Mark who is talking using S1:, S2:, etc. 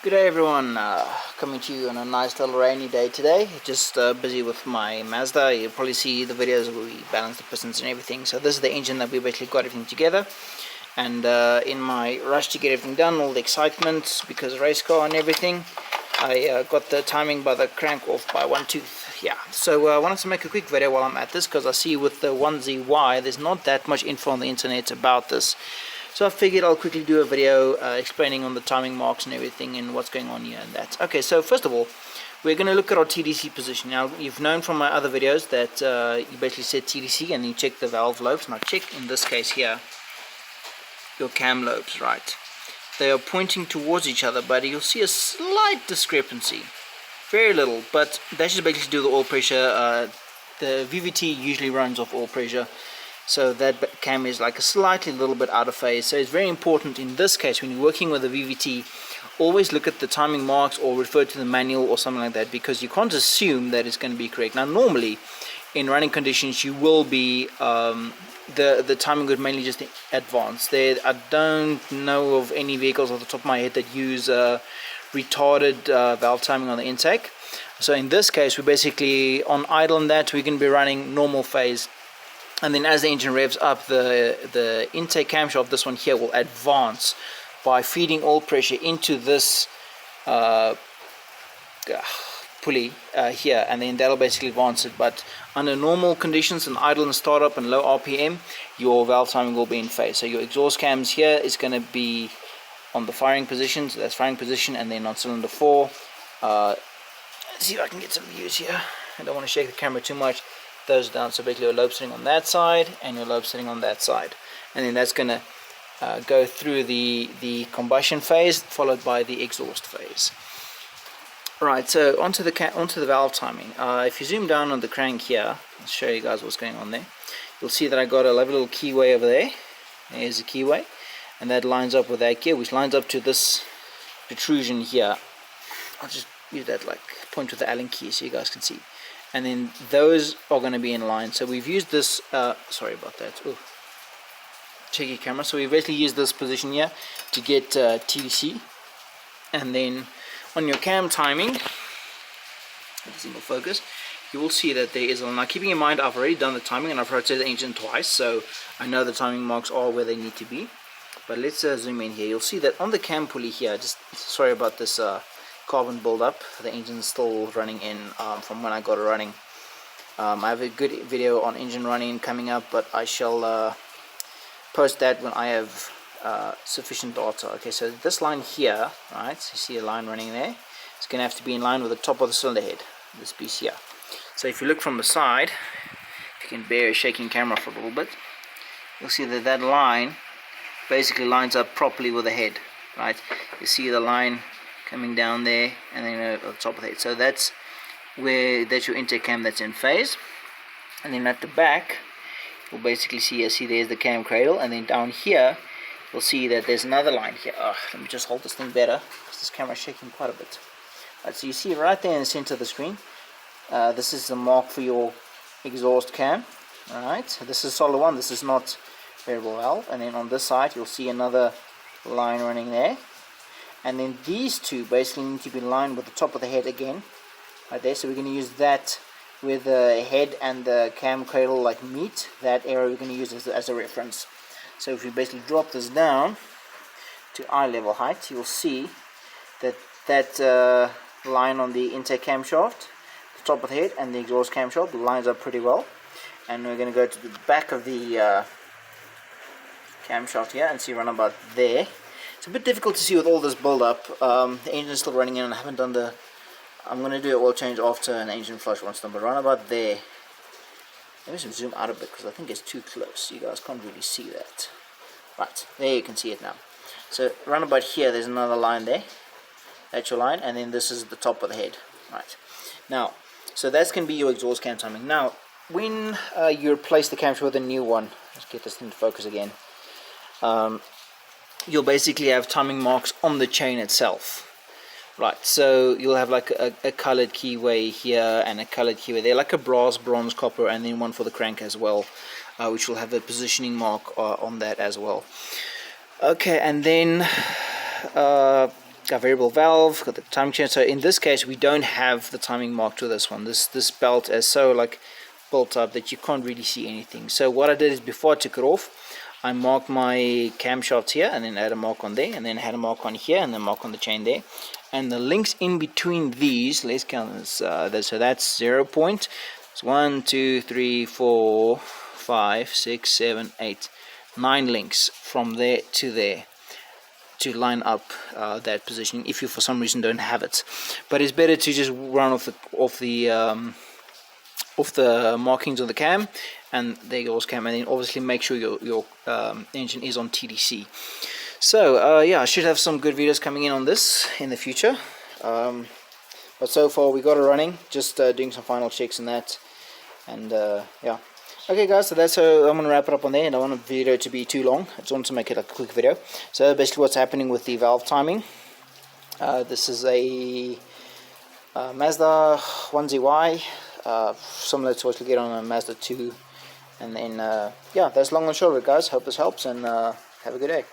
S1: Good day everyone, coming to you on a nice little rainy day today. Just busy with my Mazda. You'll probably see the videos where we balance the pistons and everything. So this is the engine that we basically got everything together. And in my rush to get everything done, all the excitement because race car and everything, I got the timing by the crank off by one tooth. Yeah, so I wanted to make a quick video while I'm at this because I see with the 1ZY there's not that much info on the internet about this. So I figured I'll quickly do a video explaining on the timing marks and everything and what's going on here and that. Okay, so first of all, we're going to look at our Tdc position. Now, you've known from my other videos that you basically set Tdc and then you check the valve lobes. Now check, in this case here, your cam lobes, right? They are pointing towards each other, but you'll see a slight discrepancy. Very little, but that's just basically to do with the oil pressure. The VVT usually runs off oil pressure. So that cam is like a slightly little bit out of phase. So it's very important in this case when you're working with a VVT, always look at the timing marks or refer to the manual or something like that, because you can't assume that it's going to be correct. Now normally in running conditions you will be the timing would mainly just advance. There, I don't know of any vehicles off the top of my head that use retarded valve timing on the intake. So in this case we're basically on idle, and that we can be running normal phase. And then as the engine revs up, the intake camshaft, this one here, will advance by feeding oil pressure into this pulley here, and then that'll basically advance it. But under normal conditions and idle and startup and low RPM, your valve timing will be in phase. So your exhaust cams here is going to be on the firing position, so that's firing position, and then on cylinder 4. Let's see if I can get some views here. I don't want to shake the camera too much. Those down, so basically your lobe sitting on that side and your lobe sitting on that side, and then that's going to go through the combustion phase followed by the exhaust phase. Right, so onto the valve timing. If you zoom down on the crank here, I'll show you guys what's going on there. You'll see that I got a lovely little keyway over there. There's a keyway, and that lines up with that gear, which lines up to this protrusion here. I'll just use that like point with the Allen key so you guys can see. And then those are going to be in line. So we've used this, sorry about that, ooh, cheeky camera. So we basically used this position here to get Tdc. And then on your cam timing, single focus, you will see that there is a line. Now keeping in mind I've already done the timing and I've rotated the engine twice, so I know the timing marks are where they need to be. But let's zoom in here. You'll see that on the cam pulley here, just sorry about this carbon build-up, the engine's still running in from when I got it running. I have a good video on engine running coming up, but I shall post that when I have sufficient data. Okay, so this line here, right, so you see a line running there, it's going to have to be in line with the top of the cylinder head, this piece here. So if you look from the side, if you can bear a shaking camera for a little bit, you'll see that that line basically lines up properly with the head, right? You see the line coming down there, and then at the top of the head. So that's your intake cam that's in phase. And then at the back, you'll basically see there's the cam cradle, and then down here, you'll see that there's another line here. Let me just hold this thing better, because this camera's shaking quite a bit. Right, so you see right there in the center of the screen, this is the mark for your exhaust cam. Alright, so this is solid one, this is not variable valve. And then on this side, you'll see another line running there. And then these two basically need to be in line with the top of the head again, right there. So we're going to use that with the head and the cam cradle like meet. That area we're going to use as a reference. So if we basically drop this down to eye level height, you'll see that that line on the intake camshaft, the top of the head, and the exhaust camshaft lines up pretty well. And we're going to go to the back of the camshaft here and see around about there. It's a bit difficult to see with all this build up. The engine is still running in, and I haven't done I'm going to do an oil change after an engine flush once done, but around about there, let me zoom out a bit because I think it's too close, you guys can't really see that. Right, there you can see it now. So around about here there's another line there, that's your line, and then this is the top of the head. Right, now, so that's going to be your exhaust cam timing. Now, when you replace the camshaft with a new one, let's get this thing to focus again, you'll basically have timing marks on the chain itself. Right, so you'll have like a colored keyway here and a colored keyway there, like a brass, bronze, copper, and then one for the crank as well, which will have a positioning mark on that as well. Okay, and then got variable valve, got the timing chain. So in this case we don't have the timing marked with this one. This belt is so like built up that you can't really see anything. So what I did is, before I took it off, I marked my camshafts here, and then add a mark on there, and then had a mark on here, and then mark on the chain there. And the links in between these, let's count this. So that's 0 point. It's 1, 2, 3, 4, 5, 6, 7, 8, 9 links from there to there to line up that positioning if you for some reason don't have it. But it's better to just run off the markings of the cam and the exhaust cam, and then obviously make sure your engine is on TDC. So yeah, I should have some good videos coming in on this in the future, but so far we got it running, just doing some final checks and that, and yeah. Okay guys, so that's how I'm going to wrap it up on there. I don't want the video to be too long, I just want to make it a quick video. So basically what's happening with the valve timing, this is a Mazda 1ZY, similar to what you get on a Mazda 2, and then yeah, that's long and short of it guys. Hope this helps, and have a good day.